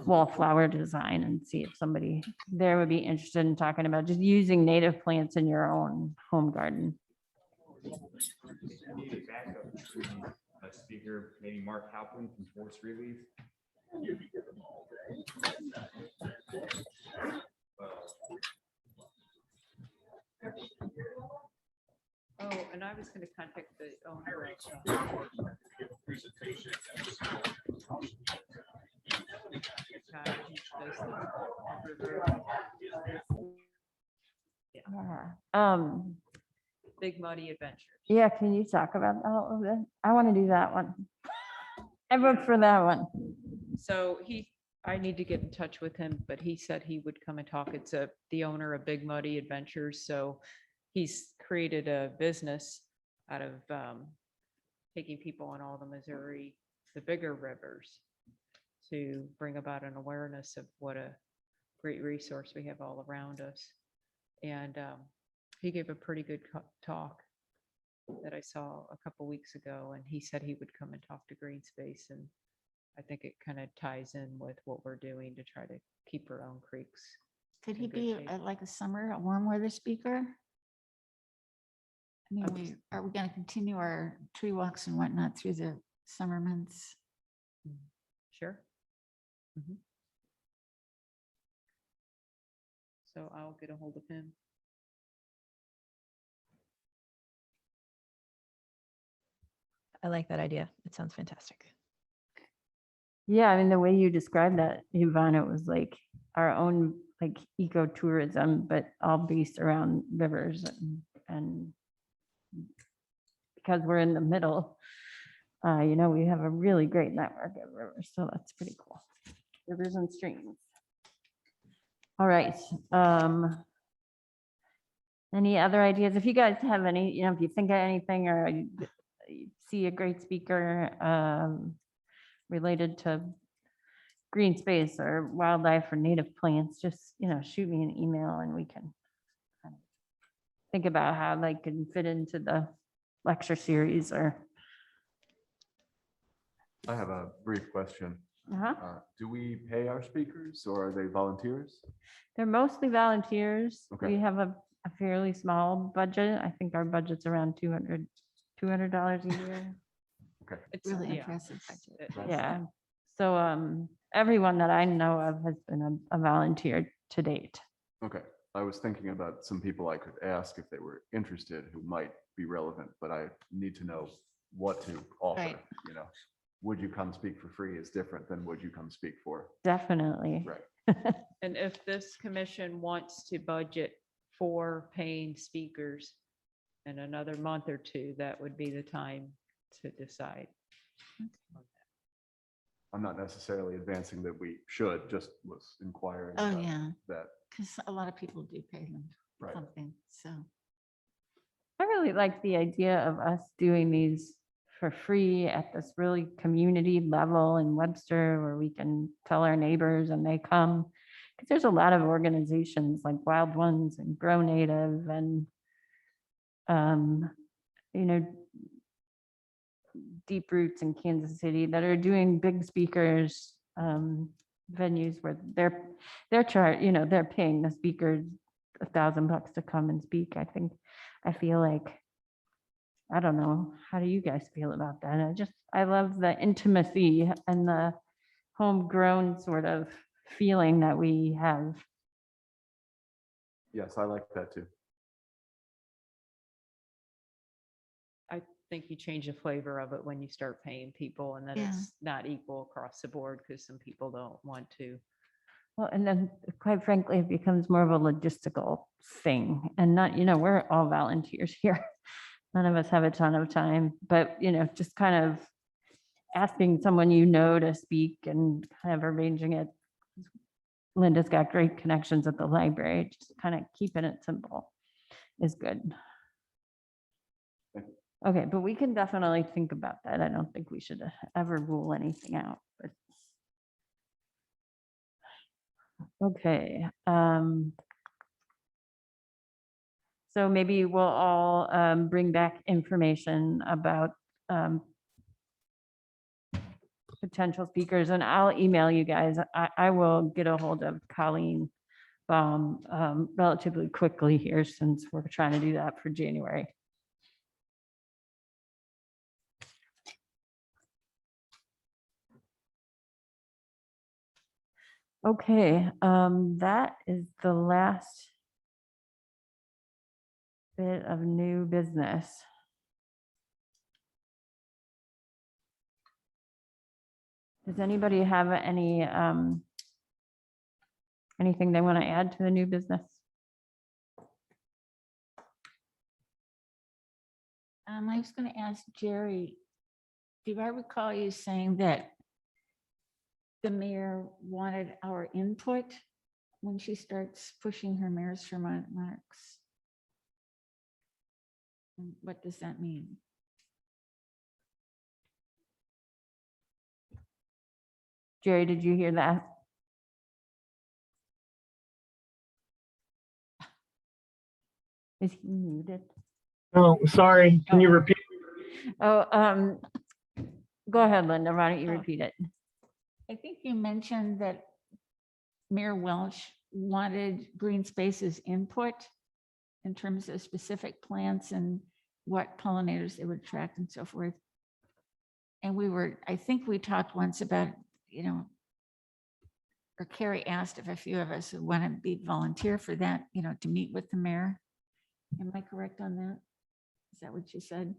Wallflower Design and see if somebody there would be interested in talking about just using native plants in your own home garden. Need a backup tree, a speaker, maybe Mark Halpin from Forest Relief. Oh, and I was going to contact the owner of Yeah. Big Muddy Adventures. Yeah, can you talk about that a little bit? I want to do that one. I vote for that one. So I need to get in touch with him, but he said he would come and talk. It's the owner of Big Muddy Adventures. So he's created a business out of taking people on all the Missouri, the bigger rivers, to bring about an awareness of what a great resource we have all around us. And he gave a pretty good talk that I saw a couple weeks ago, and he said he would come and talk to Green Space, and I think it kind of ties in with what we're doing to try to keep our own creeks. Could in he good be shape. like a warm weather speaker? I mean, are we going to continue our tree walks and whatnot through the summer months? Sure. Mhm. So I'll get a hold of him. I like that idea. It sounds fantastic. Yeah, I mean, the way you described that, Yvonne, it was like our own like ecotourism, but all based around rivers and because we're in the middle, we have a really great network of rivers, so that's pretty cool. Rivers and streams. All right. Any other ideas? If you guys have any, if you think of anything or you see a great speaker related to green space or wildlife or native plants, just, shoot me an email and we can kind of think about how they can fit into the lecture series or. I have a brief question. Uh-huh. Do we pay our speakers or are they volunteers? They're mostly volunteers. Okay. We have a fairly small budget. I think our budget's around $200 a year. Okay. It's Really yeah, impressive. Right. Yeah. So everyone that I know of has been a volunteer to date. Okay. I was thinking about some people I could ask if they were interested who might be relevant, but I need to know what to offer, Right. Would you come speak for free is different than would you come speak for, Definitely. right? And if this commission wants to budget for paying speakers in another month or two, that would be the time to decide. I'm not necessarily advancing that we should, just was inquiring Oh, about yeah, that. because a lot of people do pay them Right. something, so. I really like the idea of us doing these for free at this really community level in Webster where we can tell our neighbors and they come. Because there's a lot of organizations like Wild Ones and Grow Native and, Deep Roots in Kansas City that are doing big speakers, venues where they're they're paying the speakers $1,000 to come and speak. I feel like, I don't know, how do you guys feel about that? I love the intimacy and the homegrown sort of feeling that we have. Yes, I like that too. I think you change the flavor of it when you start paying people and then Yeah. it's not equal across the board because some people don't want to. Well, and then quite frankly, it becomes more of a logistical thing and not, we're all volunteers here. None of us have a ton of time, but, just kind of asking someone to speak and kind of arranging it. Linda's got great connections at the library, just kind of keeping it simple is good. Thank Okay, but we can definitely think about that. I don't think we should ever rule anything out, but. Okay. So maybe we'll all bring back information about potential speakers and I'll email you guys. I will get a hold of Colleen Baum relatively quickly here since we're trying to do that for January. Okay, that is the last bit of new business. Does anybody have anything they want to add to the new business? I was going to ask Jerry, do I recall you saying that the mayor wanted our input when she starts pushing her Mayors for Monarchs? And what does that mean? Jerry, did you hear that? Is he muted? Oh, sorry. Can you repeat? Oh, go ahead, Linda. Why don't you Oh. repeat it? I think you mentioned that Mayor Welch wanted green spaces input in terms of specific plants and what pollinators they would attract and so forth. And I think we talked once about, or Carrie asked if a few of us would want to be volunteer for that, to meet with the mayor. Am I correct on that? Is that what you said?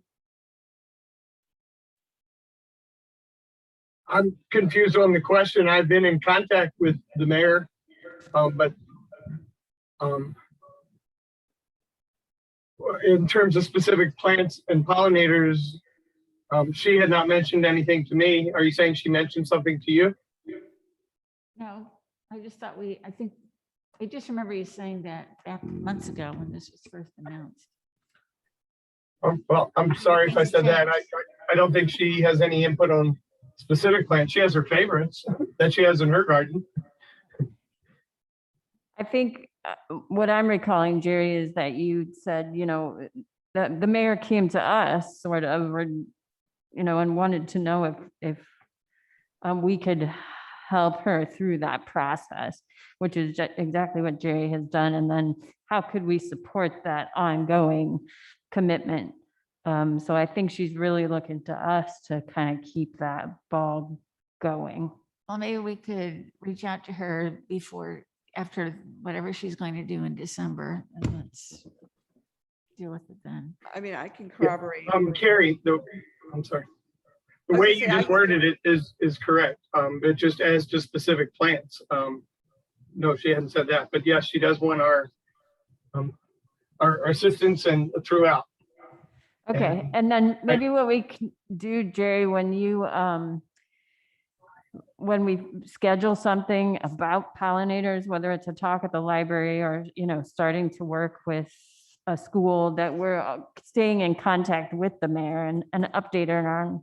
I'm confused on the question. I've been in contact with the mayor, but in terms of specific plants and pollinators, she had not mentioned anything to me. Are you saying she mentioned something to you? No, I just thought I just remember you saying that back months ago when this was first announced. Oh, well, I'm sorry if I said that. I don't think she has any input on specific plants. She has her favorites that she has in her garden. I think what I'm recalling, Jerry, is that you said, that the mayor came to us sort of, or, and wanted to know if we could help her through that process, which is exactly what Jerry has done. And then how could we support that ongoing commitment? So I think she's really looking to us to kind of keep that ball going. Well, maybe we could reach out to her after whatever she's going to do in December, and let's deal with it then. I mean, I can corroborate. Carrie, I'm sorry. The I was way gonna you say, I just can- worded it is correct. But just as to specific plants. No, she hasn't said that, but yes, she does want our assistance and throughout. Okay, and then maybe what we can do, Jerry, when we schedule something about pollinators, whether it's a talk at the library or, starting to work with a school, that we're staying in contact with the mayor and update her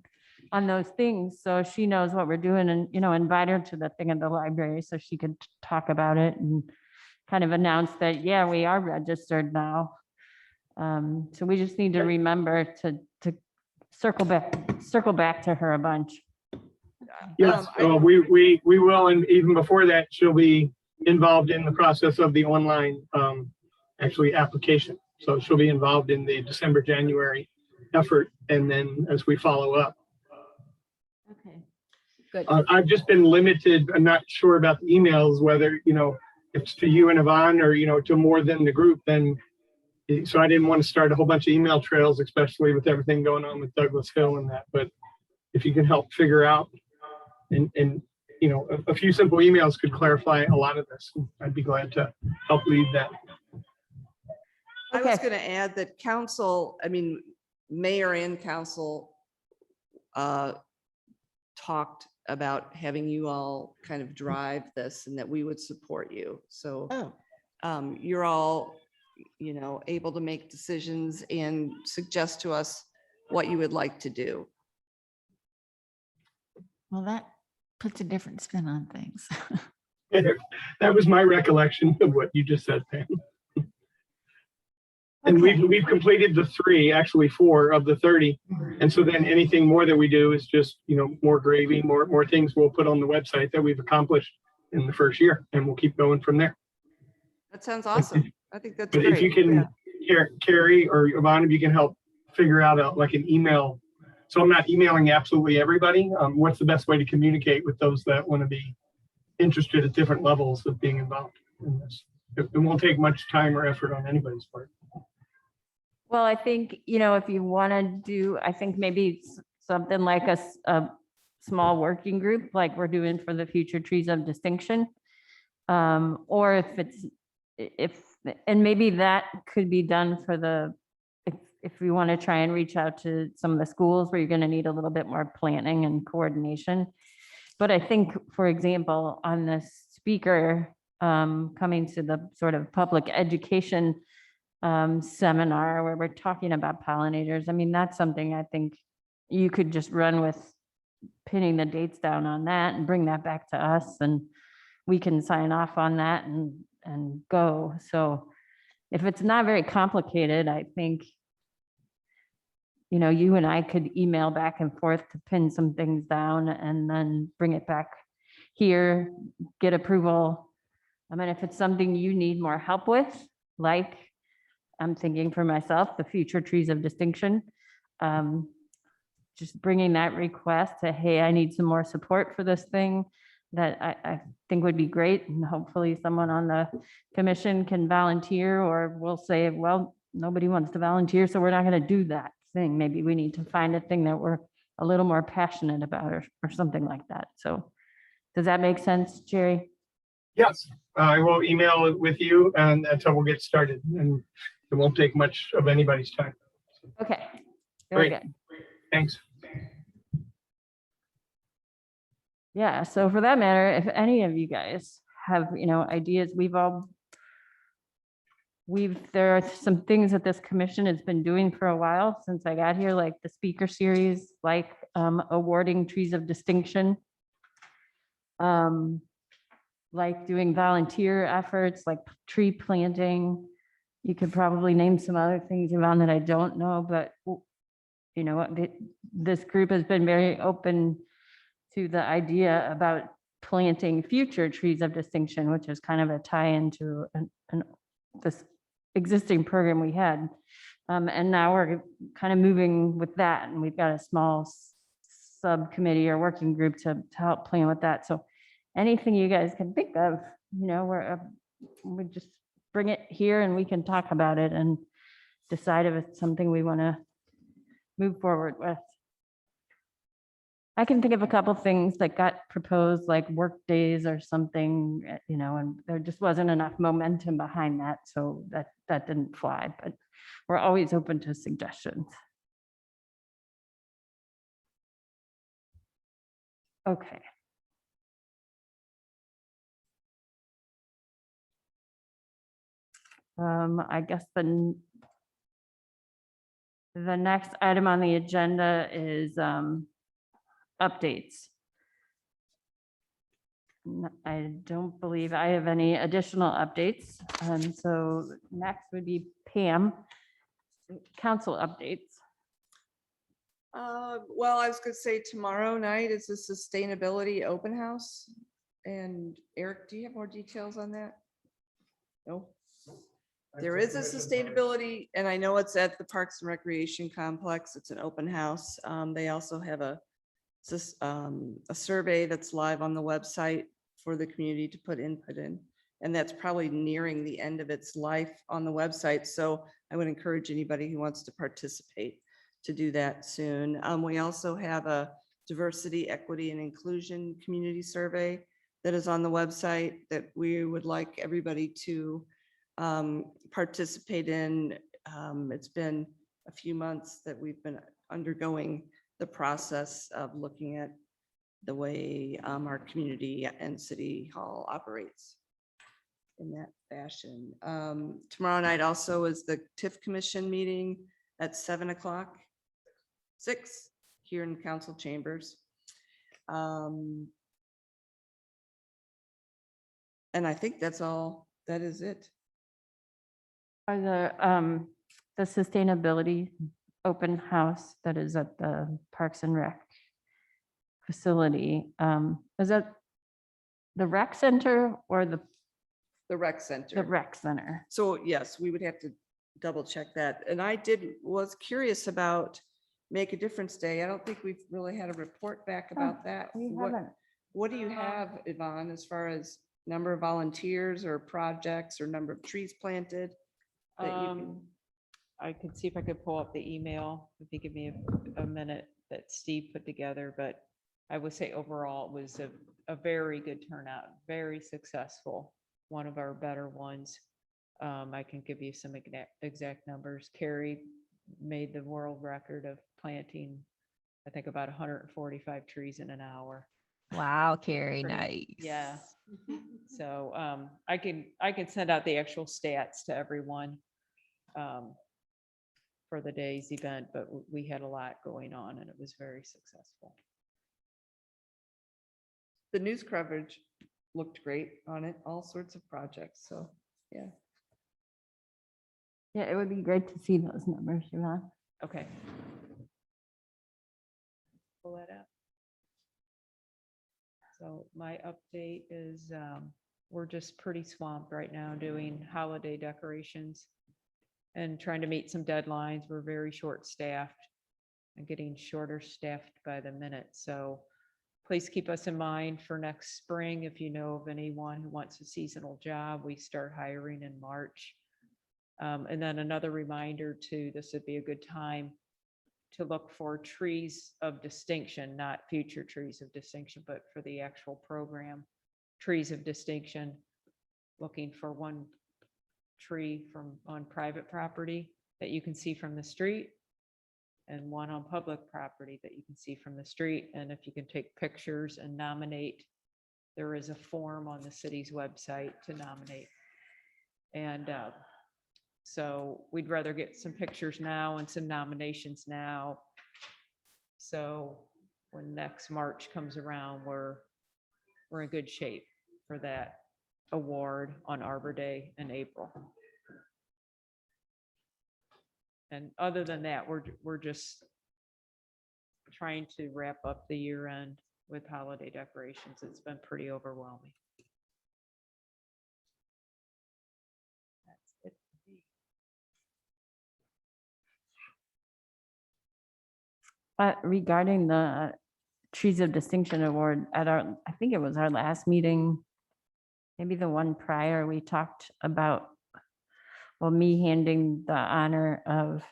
on those things. So she knows what we're doing and, invite her to the thing at the library so she could talk about it and kind of announce that, yeah, we are registered now. So we just need to remember to circle back to her a bunch. Yes, we will, and even before that, she'll be involved in the process of the online application. So she'll be involved in the December, January effort, and then as we follow up. Okay. Good. I've just been limited. I'm not sure about the emails, whether, it's to you and Yvonne or, to more than the group, then. So I didn't want to start a whole bunch of email trails, especially with everything going on with Douglas Hill and that. But if you can help figure out and a few simple emails could clarify a lot of this. I'd be glad to help lead that. I was Okay. going to add that council, mayor and council talked about having you all kind of drive this and that we would support you. So you're all, able to make decisions and suggest to us what you would like to do. Well, that puts a different spin on things. That was my recollection of what you just said, Pam. And we've completed the 4 of the 30. And so then anything more that we do is just, more gravy, more things we'll put on the website that we've accomplished in the first year, and we'll keep going from there. That sounds awesome. I think that's But great. if you can, Carrie or Yvonne, if you can help figure out an email. So I'm not emailing absolutely everybody. What's the best way to communicate with those that want to be interested at different levels of being involved in this? It won't take much time or effort on anybody's part. Well, I think, if you want to do, I think maybe something like a small working group, like we're doing for the Future Trees of Distinction. Or and maybe that could be done for if we want to try and reach out to some of the schools where you're going to need a little bit more planning and coordination. But I think, for example, on the speaker coming to the sort of public education seminar where we're talking about pollinators, that's something I think you could just run with, pinning the dates down on that and bring that back to us, and we can sign off on that and go. So if it's not very complicated, I think, you and I could email back and forth to pin some things down and then bring it back here, get approval. If it's something you need more help with, like I'm thinking for myself, the Future Trees of Distinction, just bringing that request to, hey, I need some more support for this thing, that I think would be great. And hopefully someone on the commission can volunteer, or we'll say, well, nobody wants to volunteer, so we're not going to do that thing. Maybe we need to find a thing that we're a little more passionate about or something like that. So does that make sense, Jerry? Yes, I will email it with you and that's how we'll get started. And it won't take much of anybody's time. Okay, very Great. good. Thanks. Yeah, so for that matter, if any of you guys have, ideas, there are some things that this commission has been doing for a while since I got here, like the speaker series, like awarding trees of distinction. Like doing volunteer efforts, like tree planting. You could probably name some other things, Yvonne, that I don't know, but you know what, this group has been very open to the idea about planting future trees of distinction, which is kind of a tie into this existing program we had. And now we're kind of moving with that, and we've got a small subcommittee or working group to help plan with that. So anything you guys can think of, we just bring it here and we can talk about it and decide if it's something we want to move forward with. I can think of a couple things that got proposed, like work days or something, and there just wasn't enough momentum behind that, so that didn't fly, but we're always open to suggestions. Okay. I guess the next item on the agenda is updates. I don't believe I have any additional updates. So next would be Pam, council updates. Well, I was gonna say tomorrow night is a sustainability open house. And Eric, do you have more details on that? No? There is a sustainability, and I know it's at the Parks and Recreation Complex. It's an open house. They also have a survey that's live on the website for the community to put input in. And that's probably nearing the end of its life on the website. So I would encourage anybody who wants to participate to do that soon. We also have a diversity, equity, and inclusion community survey that is on the website that we would like everybody to participate in. It's been a few months that we've been undergoing the process of looking at the way our community and city hall operates in that fashion. Tomorrow night also is the TIF commission meeting at 7 o'clock, 6 here in council chambers. And I think that's all, that is it. Are the sustainability open house that is at the Parks and Rec facility, is that the rec center or the Rec center. The rec center? So yes, we would have to double check that. And I was curious about Make a Difference Day. I don't think we've really had a report back about that. We haven't. What do you have, Yvonne, as far as number of volunteers or projects or number of trees planted? that you can- I could see if I could pull up the email, if you give me a minute, that Steve put together, but I would say overall it was a very good turnout, very successful, one of our better ones. I can give you some exact numbers. Carrie made the world record of planting, I think, about 145 trees in an hour. Wow, Carrie, Pretty- nice. Yeah. So I can send out the actual stats to everyone for the day's event, but we had a lot going on and it was very successful. The news coverage looked great on it, all sorts of projects. So, yeah. Yeah, it would be great to see those numbers, Yvonne. Okay. Pull that up. So my update is we're just pretty swamped right now doing holiday decorations and trying to meet some deadlines. We're very short-staffed and getting shorter staffed by the minute. So please keep us in mind for next spring. If you know of anyone who wants a seasonal job, we start hiring in March. And then another reminder too, this would be a good time to look for trees of distinction, not future trees of distinction, but for the actual program, trees of distinction, looking for one tree from on private property that you can see from the street and one on public property that you can see from the street. And if you can take pictures and nominate, there is a form on the city's website to nominate. And so we'd rather get some pictures now and some nominations now. So when next March comes around, we're in good shape for that award on Arbor Day in April. And other than that, we're just trying to wrap up the year end with holiday decorations. It's been pretty overwhelming. That's it for me. Regarding the Trees of Distinction Award at our, I think it was our last meeting, maybe the one prior, we talked about, well, me handing the honor of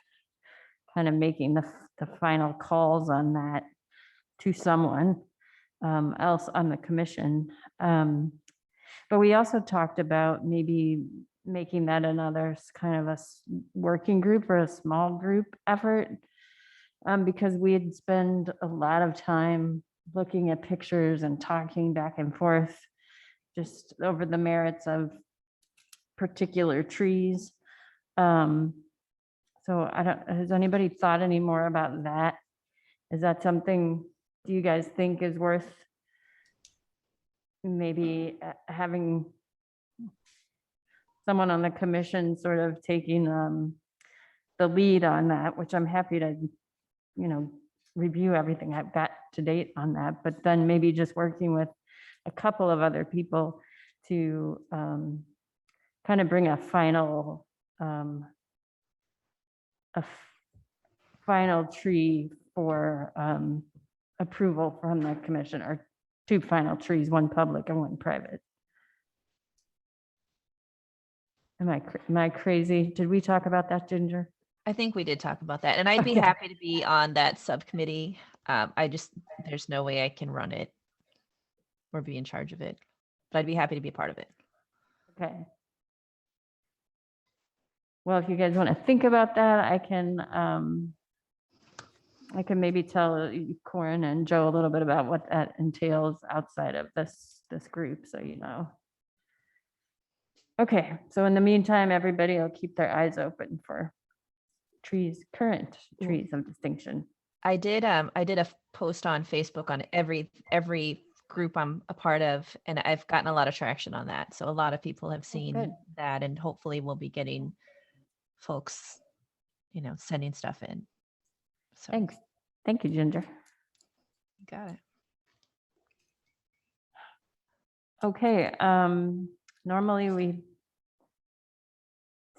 kind of making the final calls on that to someone else on the commission. But we also talked about maybe making that another kind of a working group or a small group effort. Because we had spent a lot of time looking at pictures and talking back and forth just over the merits of particular trees. So has anybody thought any more about that? Is that something, do you guys think is worth maybe having someone on the commission sort of taking the lead on that, which I'm happy to, review everything I've got to date on that, but then maybe just working with a couple of other people to kind of bring a final final tree for approval from the commission, or two final trees, one public and one private. Am I crazy? Did we talk about that, Ginger? I think we did talk about that, and I'd be Okay. happy to be on that subcommittee. There's no way I can run it or be in charge of it, but I'd be happy to be a part of it. Okay. Well, if you guys want to think about that, I can maybe tell Corin and Joe a little bit about what that entails outside of this group, so you know. Okay, so in the meantime, everybody will keep their eyes open for current trees of distinction. I did a post on Facebook on every group I'm a part of, and I've gotten a lot of traction on that. So a lot of people have seen good. that, and hopefully we'll be getting folks, sending stuff in. So Thanks. Thank you, Ginger. got it. Okay, normally we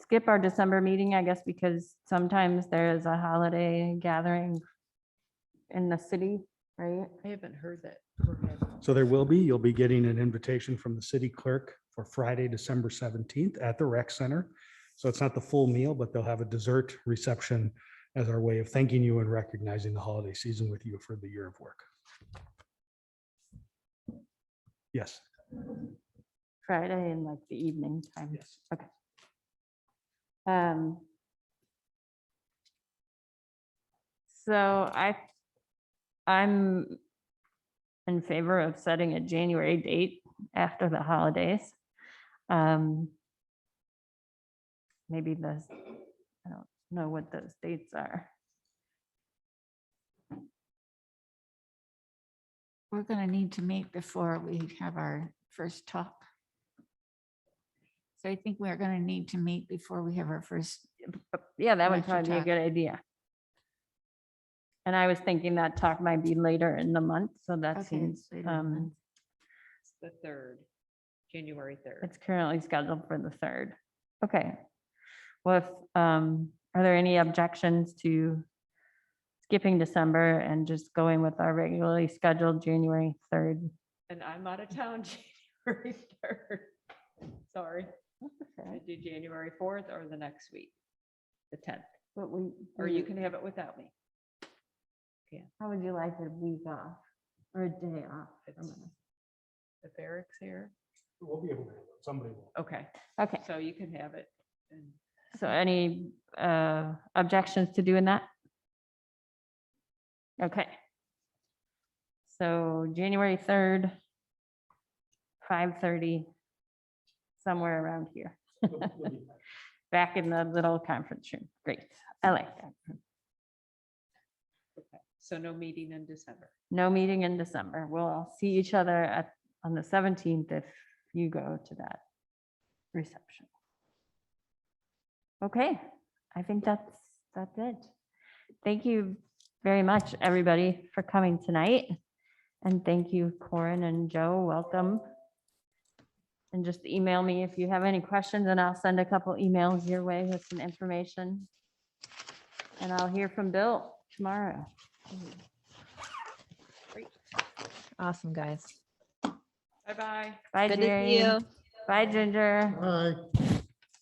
skip our December meeting, I guess, because sometimes there is a holiday gathering in the city, right? I haven't heard that. So you'll be getting an invitation from the city clerk for Friday, December 17th at the rec center. So it's not the full meal, but they'll have a dessert reception as our way of thanking you and recognizing the holiday season with you for the year of work. Yes. Friday in like the evening time. Yes. Okay. So I'm in favor of setting a January date after the holidays. Maybe I don't know what those dates are. We're going to need to meet before we have our first talk. So I think we're going to need to meet before we have our first. Yeah, that would Electric probably be a talk. good idea. And I was thinking that talk might be later in the month, so that Okay, seems, later in the month. It's the 3rd, January 3rd. it's currently scheduled for the 3rd. Okay. Well, are there any objections to skipping December and just going with our regularly scheduled January 3rd? And I'm out of town January 3rd. Sorry. I do January 4th or the next week, the 10th. But Or you can have it without me. How would you like a week off or a day off? from It's- us? If Eric's here, We'll be able to, somebody will. okay, Okay, so you can have it. And so any objections to doing that? Okay. So January 3rd, 5:30, somewhere around here. Back in the little conference room. Great. I like that. okay, so no meeting in December. No meeting in December. We'll all see each other on the 17th if you go to that reception. Okay, I think that's it. Thank you very much, everybody, for coming tonight. And thank you, Corin and Joe. Welcome. And just email me if you have any questions, and I'll send a couple emails your way with some information. And I'll hear from Bill tomorrow. Awesome, guys. Bye-bye. Bye, Good to see Jerry. you. Bye, Ginger. Bye.